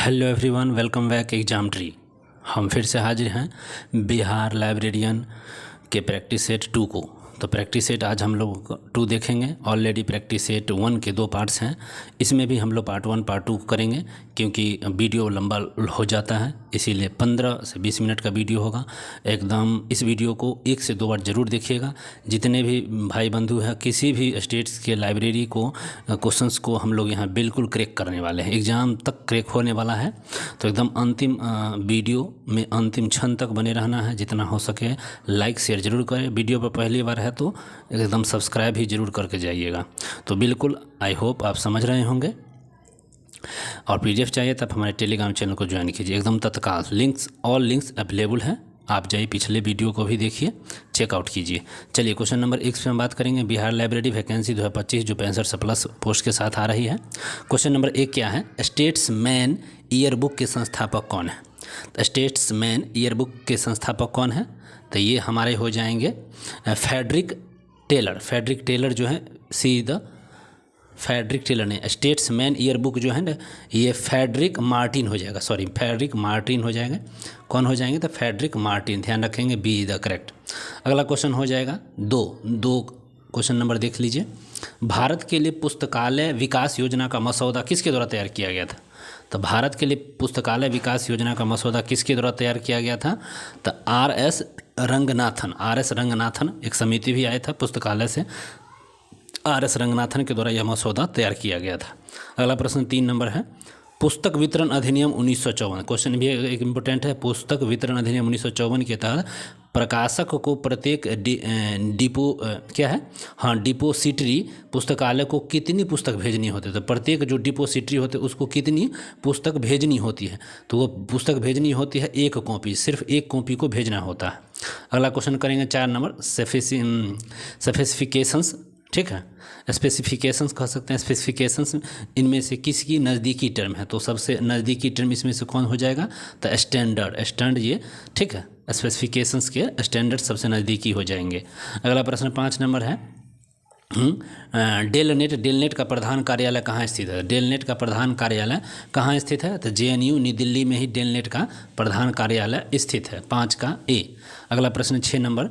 Hello everyone, welcome back exam tree. हम फिर से हाजिर हैं बिहार लाइब्रेरियन के प्रैक्टिस सेट 2 को। तो प्रैक्टिस सेट आज हम लोग 2 देखेंगे। ऑलरेडी प्रैक्टिस सेट 1 के 2 पार्ट्स हैं, इसमें भी हम लोग पार्ट 1 पार्ट 2 करेंगे क्योंकि वीडियो लंबा हो जाता है, इसीलिए 15 से 20 मिनट का वीडियो होगा। एकदम इस वीडियो को 1 से 2 बार ज़रूर देखिएगा। जितने भी भाई बंधु हैं किसी भी स्टेट्स के लाइब्रेरी को क्वेश्चंस को हम लोग यहाँ बिल्कुल क्रैक करने वाले हैं, एग्ज़ाम तक क्रैक होने वाला है। तो एकदम अंतिम वीडियो में अंतिम क्षण तक बने रहना है। जितना हो सके लाइक शेयर ज़रूर करें। वीडियो पर पहली बार है तो एकदम सब्सक्राइब भी ज़रूर करके जाइएगा। तो बिल्कुल आई होप आप समझ रहे होंगे। और पीडीएफ चाहिए तब हमारे टेलीग्राम चैनल को ज्वाइन कीजिए, एकदम तत्काल। ऑल लिंक्स अवेलेबल हैं, आप जाइए पिछले वीडियो को भी देखिए, चेकआउट कीजिए। चलिए क्वेश्चन नंबर 1 से हम बात करेंगे। बिहार लाइब्रेरी वैकेंसी 2025 जो 65+ पोस्ट के साथ आ रही है। क्वेश्चन नंबर 1 क्या है? स्टेट्समैन ईयर बुक के संस्थापक कौन है? तो स्टेट्समैन ईयर बुक के संस्थापक कौन है? तो ये हमारे हो जाएंगे फ्रेडरिक टेलर। फ्रेडरिक टेलर जो है सीधा फ्रेडरिक टेलर ने। स्टेट्समैन ईयर बुक जो है ना, ये फ्रेडरिक मार्टिन हो जाएगा। सॉरी, फ्रेडरिक मार्टिन हो जाएगा। कौन हो जाएंगे? तो फ्रेडरिक मार्टिन, ध्यान रखेंगे, बी इज द करेक्ट। अगला क्वेश्चन हो जाएगा 2 क्वेश्चन नंबर देख लीजिए। भारत के लिए पुस्तकालय विकास योजना का मसौदा किसके द्वारा तैयार किया गया था? तो भारत के लिए पुस्तकालय विकास योजना का मसौदा किसके द्वारा तैयार किया गया था? तो आर.एस. रंगनाथन एक समिति भी आया था पुस्तकालय से, आर.एस. रंगनाथन के द्वारा यह मसौदा तैयार किया गया था। अगला प्रश्न 3 नंबर है। पुस्तक वितरण अधिनियम 1954, क्वेश्चन भी एक इम्पोर्टेंट है। पुस्तक वितरण अधिनियम 1954 के तहत प्रकाशक को प्रत्येक डिपोसिटरी पुस्तकालय को कितनी पुस्तक भेजनी होती है? तो प्रत्येक जो डिपोसिटरी होते हैं उसको कितनी पुस्तक भेजनी होती है? तो वो पुस्तक भेजनी होती है 1 कॉपी, सिर्फ 1 कॉपी को भेजना होता है। अगला क्वेश्चन करेंगे 4 नंबर। स्पेसिफिकेशंस, ठीक है, स्पेसिफिकेशंस कह सकते हैं। स्पेसिफिकेशंस इनमें से किसकी नज़दीकी टर्म है? तो सबसे नज़दीकी टर्म इसमें से कौन हो जाएगा? तो स्टैंडर्ड ये, ठीक है, स्पेसिफिकेशंस के स्टैंडर्ड सबसे नज़दीकी हो जाएंगे। अगला प्रश्न 5 नंबर है। डेलनेट का प्रधान कार्यालय कहाँ स्थित है? डेलनेट का प्रधान कार्यालय कहाँ स्थित है? तो जेएनयू नई दिल्ली में ही डेलनेट का प्रधान कार्यालय स्थित है। 5 का ए। अगला प्रश्न 6 नंबर।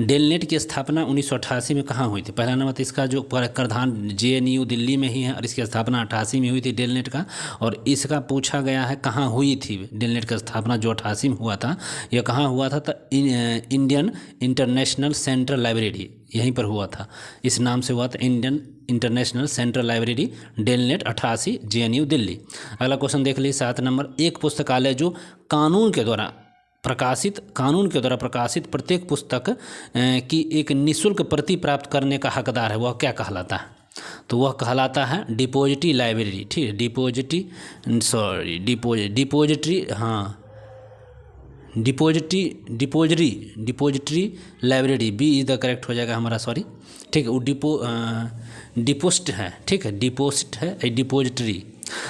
डेलनेट की स्थापना 1988 में कहाँ हुई थी? पहला नंबर तो इसका जो प्रधान जेएनयू दिल्ली में ही है और इसकी स्थापना 88 में हुई थी डेलनेट का। और इसका पूछा गया है कहाँ हुई थी डेलनेट का स्थापना जो 88 में हुआ था, यह कहाँ हुआ था? तो इंडियन इंटरनेशनल सेंट्रल लाइब्रेरी, यहीं पर हुआ था, इस नाम से हुआ था, Indian international central library, DELNET 88, JNU Delhi. अगला क्वेश्चन देख लीजिए 7 नंबर। एक पुस्तकालय जो कानून के द्वारा प्रकाशित प्रत्येक पुस्तक की एक निःशुल्क प्रति प्राप्त करने का हकदार है, वह क्या कहलाता है? तो वह कहलाता है डिपोजिटरी लाइब्रेरी, ठीक है, depository library, B is the correct हो जाएगा हमारा, सॉरी, ठीक है। वो डिपोस्ट है, ठीक है, डिपोजिट है, डिपोजिटरी।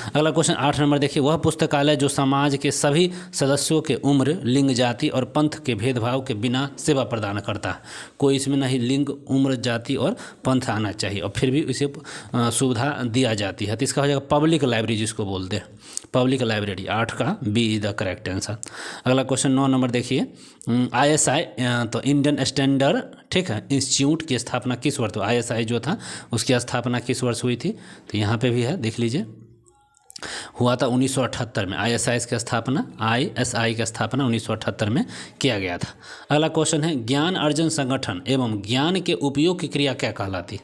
अगला क्वेश्चन 8 नंबर देखिए। वह पुस्तकालय जो समाज के सभी सदस्यों के उम्र, लिंग, जाति और पंथ के भेदभाव के बिना सेवा प्रदान करता है। कोई इसमें नहीं लिंग, उम्र, जाति और पंथ आना चाहिए और फिर भी इसे सुविधा दिया जाती है। तो इसका हो जाएगा पब्लिक लाइब्रेरी, जिसको बोलते हैं पब्लिक लाइब्रेरी। 8 का B is the correct answer. अगला क्वेश्चन 9 नंबर देखिए। ISI तो इंडियन स्टैंडर्ड, ठीक है, इंस्टीट्यूट की स्थापना किस वर्ष? तो ISI जो था उसकी स्थापना किस वर्ष हुई थी? तो यहाँ पे भी है, देख लीजिए, हुआ था 1978 में। ISI की स्थापना 1978 में किया गया था। अगला क्वेश्चन है। ज्ञान अर्जन संगठन एवं ज्ञान के उपयोग की क्रिया क्या कहलाती है?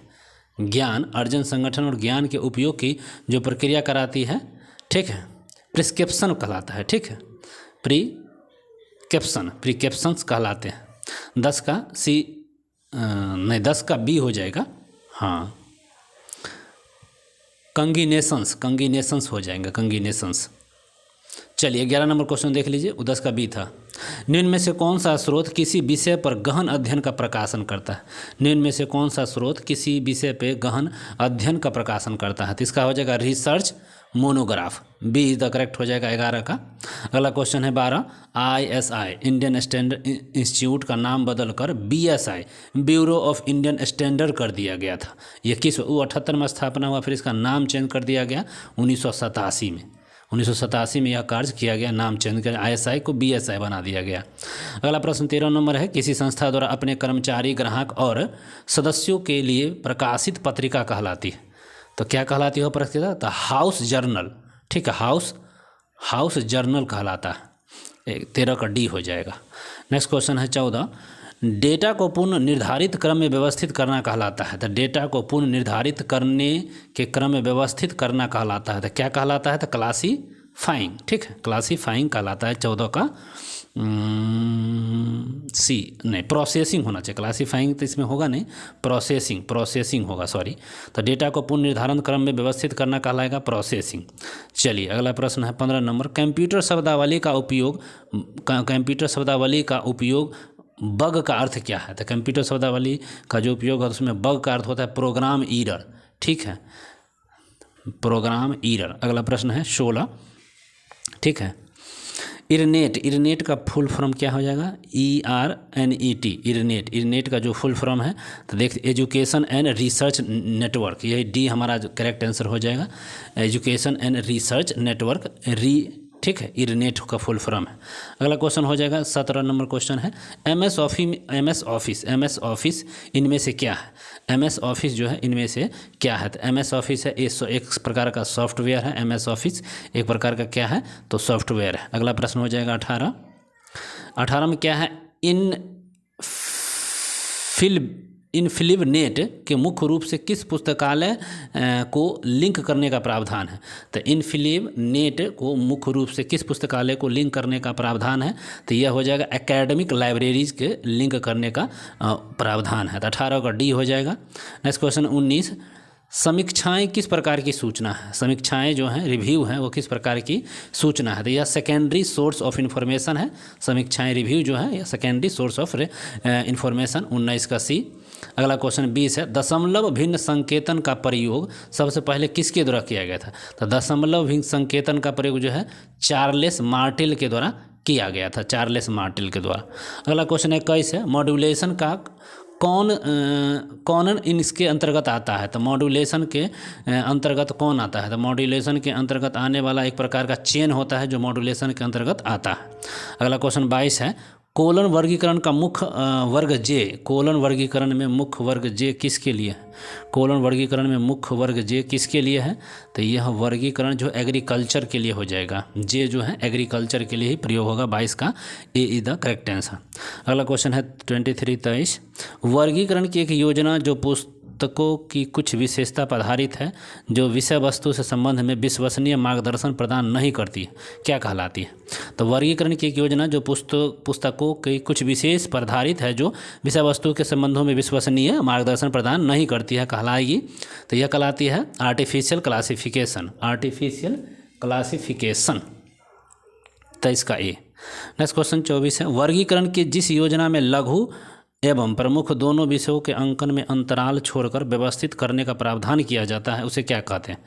ज्ञान अर्जन संगठन और ज्ञान के उपयोग की जो प्रक्रिया कराती है, ठीक है, प्रिस्क्रिप्शन कहलाता है, ठीक है, प्रिस्क्रिप्शंस कहलाते हैं। 10 का सी नहीं, 10 का बी हो जाएगा, हाँ, कंगिनेशंस हो जाएंगे, कंगिनेशंस। चलिए 11 नंबर क्वेश्चन देख लीजिए, 10 का बी था। निम्न में से कौन सा स्रोत किसी विषय पर गहन अध्ययन का प्रकाशन करता है? निम्न में से कौन सा स्रोत किसी विषय पे गहन अध्ययन का प्रकाशन करता है? तो इसका हो जाएगा research monograph, B is the correct हो जाएगा 11 का। अगला क्वेश्चन है 12। ISI इंडियन स्टैंडर्ड इंस्टीट्यूट का नाम बदलकर BSI bureau of Indian standard कर दिया गया था। ये किस 78 में स्थापना हुआ, फिर इसका नाम चेंज कर दिया गया 1987 में। 1987 में यह कार्य किया गया, नाम चेंज कर ISI को BSI बना दिया गया। अगला प्रश्न 13 नंबर है, किसी संस्था द्वारा अपने कर्मचारी, ग्राहक और सदस्यों के लिए प्रकाशित पत्रिका कहलाती है। तो क्या कहलाती है पत्रिका? तो हाउस जर्नल, ठीक है, हाउस जर्नल कहलाता है। 13 का D हो जाएगा। नेक्स्ट क्वेश्चन है 14, डेटा को पूर्ण निर्धारित क्रम में व्यवस्थित करना कहलाता है। तो डेटा को पूर्ण निर्धारित करने के क्रम में व्यवस्थित करना कहलाता है। तो क्या कहलाता है? तो क्लासीफाइंग, ठीक है, क्लासीफाइंग कहलाता है। 14 का C नहीं, प्रोसेसिंग होना चाहिए, क्लासीफाइंग तो इसमें होगा नहीं, प्रोसेसिंग होगा, सॉरी। तो डेटा को पूर्ण निर्धारण क्रम में व्यवस्थित करना कहलाएगा प्रोसेसिंग। चलिए अगला प्रश्न है 15 नंबर, कंप्यूटर शब्दावली का उपयोग बग का अर्थ क्या है? तो कंप्यूटर शब्दावली का जो उपयोग है उसमें बग का अर्थ होता है प्रोग्राम ईरर, ठीक है, प्रोग्राम ईरर। अगला प्रश्न है 16, ठीक है, इरनेट का फुल फॉर्म क्या हो जाएगा? ERNET, इरनेट का जो फुल फॉर्म है तो देख, एजुकेशन एंड रिसर्च नेटवर्क, यही D हमारा जो करेक्ट आंसर हो जाएगा, एजुकेशन एंड रिसर्च नेटवर्क, ठीक है, इरनेट का फुल फॉर्म है। अगला क्वेश्चन हो जाएगा 17 नंबर क्वेश्चन है, MS ऑफिस इनमें से क्या है? MS ऑफिस जो है इनमें से क्या है? तो MS ऑफिस है एक प्रकार का सॉफ्टवेयर है, MS ऑफिस एक प्रकार का क्या है? तो सॉफ्टवेयर है। अगला प्रश्न हो जाएगा 18 में क्या है? इनफिलिवनेट के मुख्य रूप से किस पुस्तकालय को लिंक करने का प्रावधान है? तो इनफिलिवनेट को मुख्य रूप से किस पुस्तकालय को लिंक करने का प्रावधान है? तो यह हो जाएगा एकेडमिक लाइब्रेरीज के लिंक करने का प्रावधान है। तो 18 का D हो जाएगा। नेक्स्ट क्वेश्चन 19, समीक्षाएं किस प्रकार की सूचना है? समीक्षाएं जो हैं, रिव्यू है, वो किस प्रकार की सूचना है? तो यह सेकेंडरी सोर्स ऑफ इन्फॉर्मेशन है। समीक्षाएं, रिव्यू जो है, यह सेकेंडरी सोर्स ऑफ इन्फॉर्मेशन। 19 का C। अगला क्वेश्चन 20 है, दशमलव भिन्न संकेतन का प्रयोग सबसे पहले किसके द्वारा किया गया था? तो दशमलव भिन्न संकेतन का प्रयोग जो है चार्लेस मार्टेल के द्वारा किया गया था, चार्लेस मार्टेल के द्वारा। अगला क्वेश्चन 21 है, मॉड्यूलेशन का कौन इसके अंतर्गत आता है? तो मॉड्यूलेशन के अंतर्गत कौन आता है? तो मॉड्यूलेशन के अंतर्गत आने वाला एक प्रकार का चेन होता है जो मॉड्यूलेशन के अंतर्गत आता है। अगला क्वेश्चन 22 है, कोलन वर्गीकरण का मुख्य वर्ग J, कोलन वर्गीकरण में मुख्य वर्ग J किसके लिए है? कोलन वर्गीकरण में मुख्य वर्ग J किसके लिए है? तो यह वर्गीकरण जो एग्रीकल्चर के लिए हो जाएगा, J जो है एग्रीकल्चर के लिए ही प्रयोग होगा। 22 का A is the correct answer. अगला क्वेश्चन है 23 वर्गीकरण की एक योजना जो पुस्तकों की कुछ विशेषता पर आधारित है, जो विषय वस्तु से संबंध में विश्वसनीय मार्गदर्शन प्रदान नहीं करती है, क्या कहलाती है? तो वर्गीकरण की एक योजना जो पुस्तकों की कुछ विशेष पर आधारित है, जो विषय वस्तु के संबंधों में विश्वसनीय मार्गदर्शन प्रदान नहीं करती है, कहलाएगी। तो यह कहलाती है आर्टिफिशियल क्लासिफिकेशन, आर्टिफिशियल क्लासिफिकेशन। 23 का A। नेक्स्ट क्वेश्चन 24 है, वर्गीकरण की जिस योजना में लघु एवं प्रमुख दोनों विषयों के अंकन में अंतराल छोड़कर व्यवस्थित करने का प्रावधान किया जाता है, उसे क्या कहते हैं?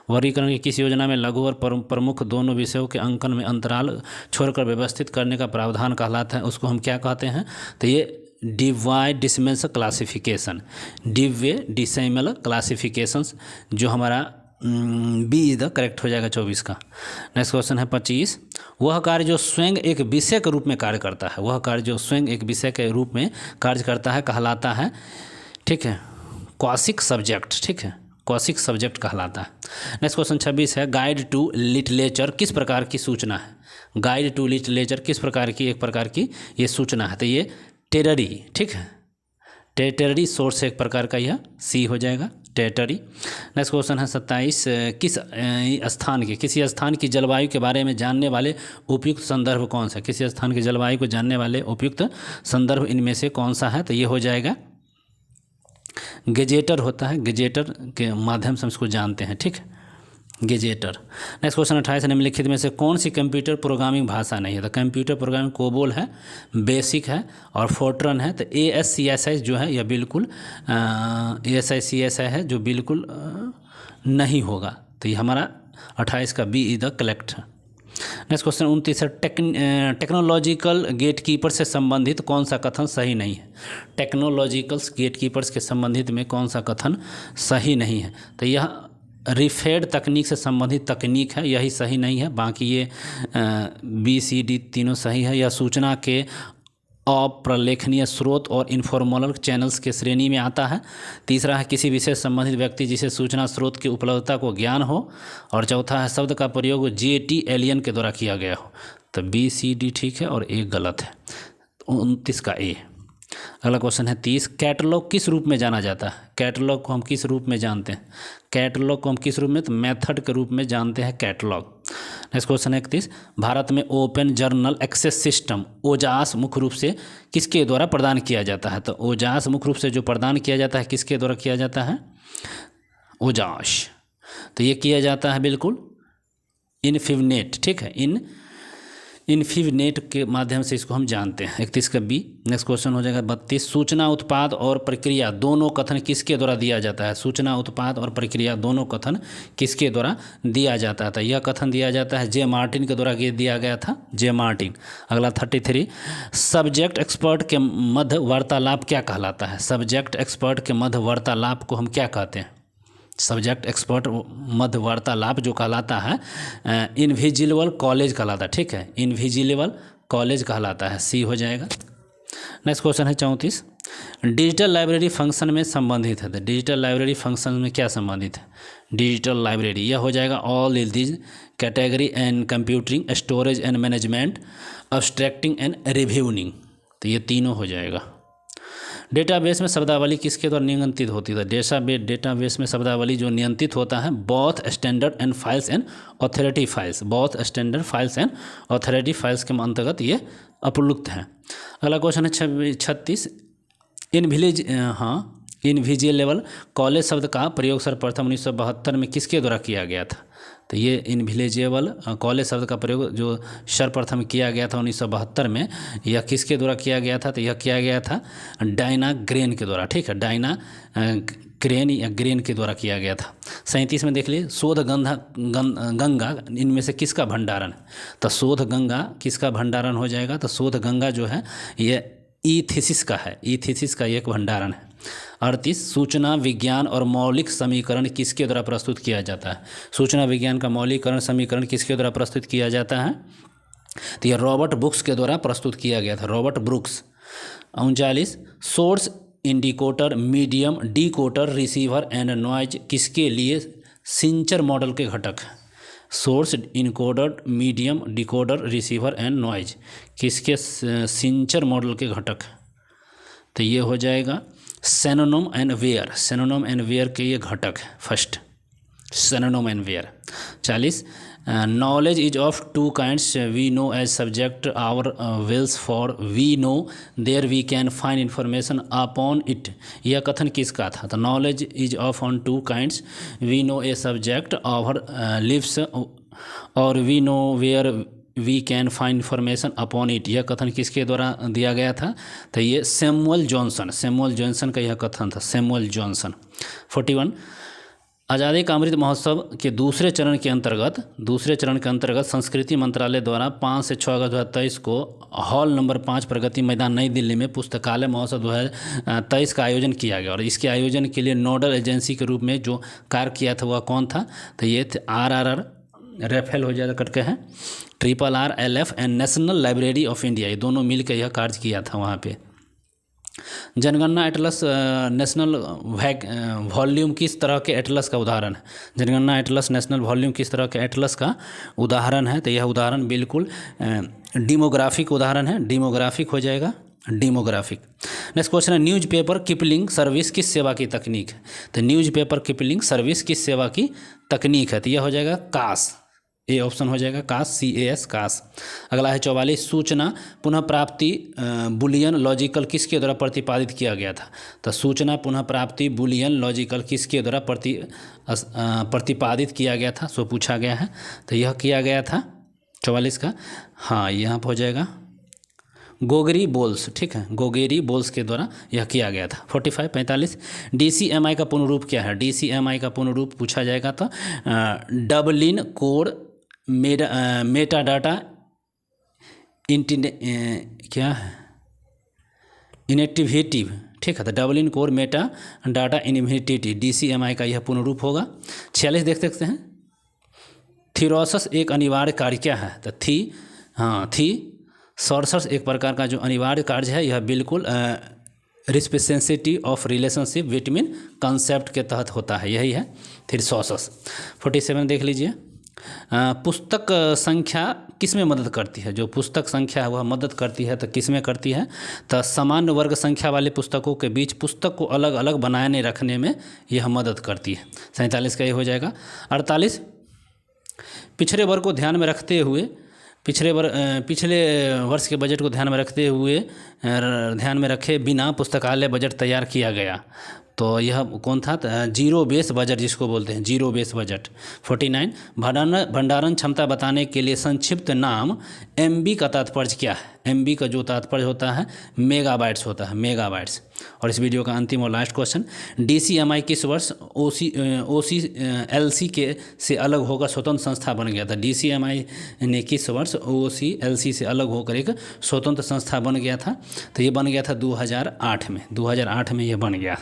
वर्गीकरण की किस योजना में लघु और प्रमुख दोनों विषयों के अंकन में अंतराल छोड़कर व्यवस्थित करने का प्रावधान कहलाता है, उसको हम क्या कहते हैं? तो ये divide decimal classification, Dewey decimal classifications, जो हमारा B इज द करेक्ट हो जाएगा 24 का। नेक्स्ट क्वेश्चन है 25, वह कार्य जो स्वयं एक विषय के रूप में कार्य करता है, वह कार्य जो स्वयं एक विषय के रूप में कार्य करता है कहलाता है, ठीक है, क्वासिक सब्जेक्ट, ठीक है, क्वासिक सब्जेक्ट कहलाता है। नेक्स्ट क्वेश्चन 26 है, गाइड टू लिटरेचर किस प्रकार की सूचना है? गाइड टू लिटरेचर किस प्रकार की, एक प्रकार की ये सूचना है। तो ये टेररी, ठीक है, टेररी सोर्स एक प्रकार का, यह C हो जाएगा, टेरिटरी। नेक्स्ट क्वेश्चन है 27, किसी स्थान की जलवायु के बारे में जानने वाले उपयुक्त संदर्भ कौन सा? किसी स्थान की जलवायु को जानने वाले उपयुक्त संदर्भ इनमें से कौन सा है? तो ये हो जाएगा गेजेटर होता है, गेजेटर के माध्यम से हम इसको जानते हैं, ठीक है, गेजेटर। नेक्स्ट क्वेश्चन 28, निम्नलिखित में से कौन सी कंप्यूटर प्रोग्रामिंग भाषा नहीं है? तो कंप्यूटर प्रोग्रामिंग कोबोल है, बेसिक है और फोर्ट्रन है। तो ASCII जो है यह बिल्कुल ASCII है जो बिल्कुल नहीं होगा। तो ये हमारा 28 का B is the correct. Next question 29 है, टेक्नोलॉजिकल गेटकीपर से संबंधित कौन सा कथन सही नहीं है? टेक्नोलॉजिकल गेटकीपर्स के संबंधित में कौन सा कथन सही नहीं है? तो यह रिफेड तकनीक से संबंधित तकनीक है, यही सही नहीं है। बाकी ये बी सी डी तीनों सही है। यह सूचना के अप्रलेखनीय स्रोत और इन्फॉर्मल चैनल्स के श्रेणी में आता है। तीसरा है किसी विशेष संबंधित व्यक्ति जिसे सूचना स्रोत की उपलब्धता को ज्ञान हो। और चौथा है शब्द का प्रयोग जेटी एलियन के द्वारा किया गया हो। तो बी सी डी ठीक है और ए गलत है। 29 का ए। अगला क्वेश्चन है 30, कैटलॉग किस रूप में जाना जाता है? कैटलॉग को हम किस रूप में जानते हैं? कैटलॉग को हम किस रूप में? तो मेथड के रूप में जानते हैं कैटलॉग। नेक्स्ट क्वेश्चन है 31, भारत में ओपन जर्नल एक्सेस सिस्टम ओजास मुख्य रूप से किसके द्वारा प्रदान किया जाता है? तो ओजास मुख्य रूप से जो प्रदान किया जाता है किसके द्वारा किया जाता है? ओजास। तो ये किया जाता है बिल्कुल इन्फिवनेट, ठीक है, इन्फिवनेट के माध्यम से इसको हम जानते हैं। 31 का बी। नेक्स्ट क्वेश्चन हो जाएगा 32, सूचना उत्पाद और प्रक्रिया दोनों कथन किसके द्वारा दिया जाता है? सूचना उत्पाद और प्रक्रिया दोनों कथन किसके द्वारा दिया जाता था? यह कथन दिया जाता है जे मार्टिन के द्वारा दिया गया था, जे मार्टिन। अगला 33, सब्जेक्ट एक्सपर्ट के मध्य वार्तालाप क्या कहलाता है? सब्जेक्ट एक्सपर्ट के मध्य वार्तालाप को हम क्या कहते हैं? सब्जेक्ट एक्सपर्ट मध्य वार्तालाप जो कहलाता है इनविजिलेबल कॉलेज कहलाता है, ठीक है, इनविजिलेबल कॉलेज कहलाता है। सी हो जाएगा। नेक्स्ट क्वेश्चन है 34, डिजिटल लाइब्रेरी फंक्शन में संबंधित है। तो डिजिटल लाइब्रेरी फंक्शन में क्या संबंधित है? डिजिटल लाइब्रेरी यह हो जाएगा all this category and computing storage and management abstracting and reviewing. तो ये तीनों हो जाएगा। डेटाबेस में शब्दावली किसके द्वारा नियंत्रित होती है? डेटाबेस में शब्दावली जो नियंत्रित होता है both standard and files and authority files, both standard files and authority files के अंतर्गत ये उपयुक्त है। अगला क्वेश्चन है 36, इनविजिलेबल कॉलेज शब्द का प्रयोग सर्वप्रथम 1972 में किसके द्वारा किया गया था? तो ये इनविजिलेबल कॉलेज शब्द का प्रयोग जो सर्वप्रथम किया गया था 1972 में, यह किसके द्वारा किया गया था? तो यह किया गया था डायना ग्रेन के द्वारा, ठीक है, डायना ग्रेन या ग्रेन के द्वारा किया गया था। 37 में देख लीजिए, शोध गंगा इनमें से किसका भंडारण है? तो शोध गंगा किसका भंडारण हो जाएगा? तो शोध गंगा जो है ये ई-थीसिस का है, ई-थीसिस का एक भंडारण है। 38, सूचना विज्ञान और मौलिक समीकरण किसके द्वारा प्रस्तुत किया जाता है? सूचना विज्ञान का मौलिकरण समीकरण किसके द्वारा प्रस्तुत किया जाता है? तो यह रॉबर्ट ब्रुक्स के द्वारा प्रस्तुत किया गया था, Robert Brooks. 39, source encoder medium decoder receiver and noise किसके लिए सिंचर मॉडल के घटक है? Source encoder medium decoder receiver and noise किसके सिंचर मॉडल के घटक है? तो ये हो जाएगा Shannon and Weaver, Shannon and Weaver के ये घटक है first, Shannon and Weaver. 40, knowledge is of two kinds we know as subject ourselves for we know there we can find information upon it, यह कथन किसका था? तो knowledge is of on two kinds we know a subject ourselves और we know where we can find information upon it, यह कथन किसके द्वारा दिया गया था? तो ये सैमुअल जॉनसन का यह कथन था, सैमुअल जॉनसन। 41, आज़ादी का अमृत महोत्सव के दूसरे चरण के अंतर्गत संस्कृति मंत्रालय द्वारा 5 से 6 अगस्त 2023 को हॉल नंबर 5 प्रगति मैदान नई दिल्ली में पुस्तकालय महोत्सव 2023 का आयोजन किया गया। और इसके आयोजन के लिए नोडल एजेंसी के रूप में जो कार्य किया था वह कौन था? तो ये RRR रेफेल हो जाएगा करके है, RRRLF and national library of India, ये दोनों मिलकर यह कार्य किया था वहाँ पे। जनगणना एटलस नेशनल वॉल्यूम किस तरह के एटलस का उदाहरण है? जनगणना एटलस नेशनल वॉल्यूम किस तरह के एटलस का उदाहरण है? तो यह उदाहरण बिल्कुल डेमोग्राफिक उदाहरण है, डेमोग्राफिक हो जाएगा, डेमोग्राफिक। नेक्स्ट क्वेश्चन है न्यूज़पेपर कीपिंग सर्विस किस सेवा की तकनीक है? तो न्यूज़पेपर कीपिंग सर्विस किस सेवा की तकनीक है? तो यह हो जाएगा कास, ए ऑप्शन हो जाएगा कास, CAS कास। अगला है 44, सूचना पुनः प्राप्ति बुलियन लॉजिकल किसके द्वारा प्रतिपादित किया गया था? तो सूचना पुनः प्राप्ति बुलियन लॉजिकल किसके द्वारा प्रतिपादित किया गया था, सो पूछा गया है। तो यह किया गया था 44 का, हाँ यहाँ पर हो जाएगा गोगरी बोल्स, ठीक है, गोगेरी बोल्स के द्वारा यह किया गया था। 45 DCMI का पूर्ण रूप क्या है? DCMI का पूर्ण रूप पूछा जाएगा तो डबलिन कोड मेटा डाटा क्या है इनेक्टिवेटिव, ठीक है। तो double in core Meta data inherited DCMI का यह पूर्ण रूप होगा। 46 देख सकते हैं, थीरोसस एक अनिवार्य कार्य क्या है? तो थीसॉरसस एक प्रकार का जो अनिवार्य कार्य है, यह बिल्कुल रिस्पेसेंसिटी ऑफ रिलेशनशिप बिटवीन कंसेप्ट के तहत होता है, यही है थीसॉरसस। 47 देख लीजिए, पुस्तक संख्या किस में मदद करती है? जो पुस्तक संख्या है वह मदद करती है, तो किस में करती है? तो सामान्य वर्ग संख्या वाले पुस्तकों के बीच पुस्तक को अलग अलग बनाने रखने में यह मदद करती है। 47 का ये हो जाएगा। 48, पिछड़े वर्ग को ध्यान में रखते हुए पिछले वर्ष के बजट को ध्यान में रखे बिना पुस्तकालय बजट तैयार किया गया। तो यह कौन था? जीरो बेस बजट जिसको बोलते हैं, जीरो बेस बजट। 49, भंडारण क्षमता बताने के लिए संक्षिप्त नाम MB का तात्पर्य क्या है? MB का जो तात्पर्य होता है मेगाबाइट्स होता है, मेगाबाइट्स। और इस वीडियो का अंतिम और लास्ट क्वेश्चन, DCMI किस वर्ष OCLC के से अलग होकर स्वतंत्र संस्था बन गया था? DCMI ने किस वर्ष OCLC से अलग होकर एक स्वतंत्र संस्था बन गया था? तो ये बन गया था 2008 में, 2008 में ये बन गया।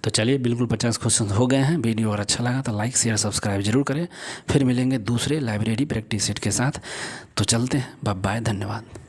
तो चलिए, बिल्कुल 50 क्वेश्चन हो गए हैं। वीडियो अगर अच्छा लगा तो लाइक शेयर सब्सक्राइब जरूर करें। फिर मिलेंगे दूसरे लाइब्रेरी प्रैक्टिस सेट के साथ। तो चलते हैं, बाय बाय, धन्यवाद।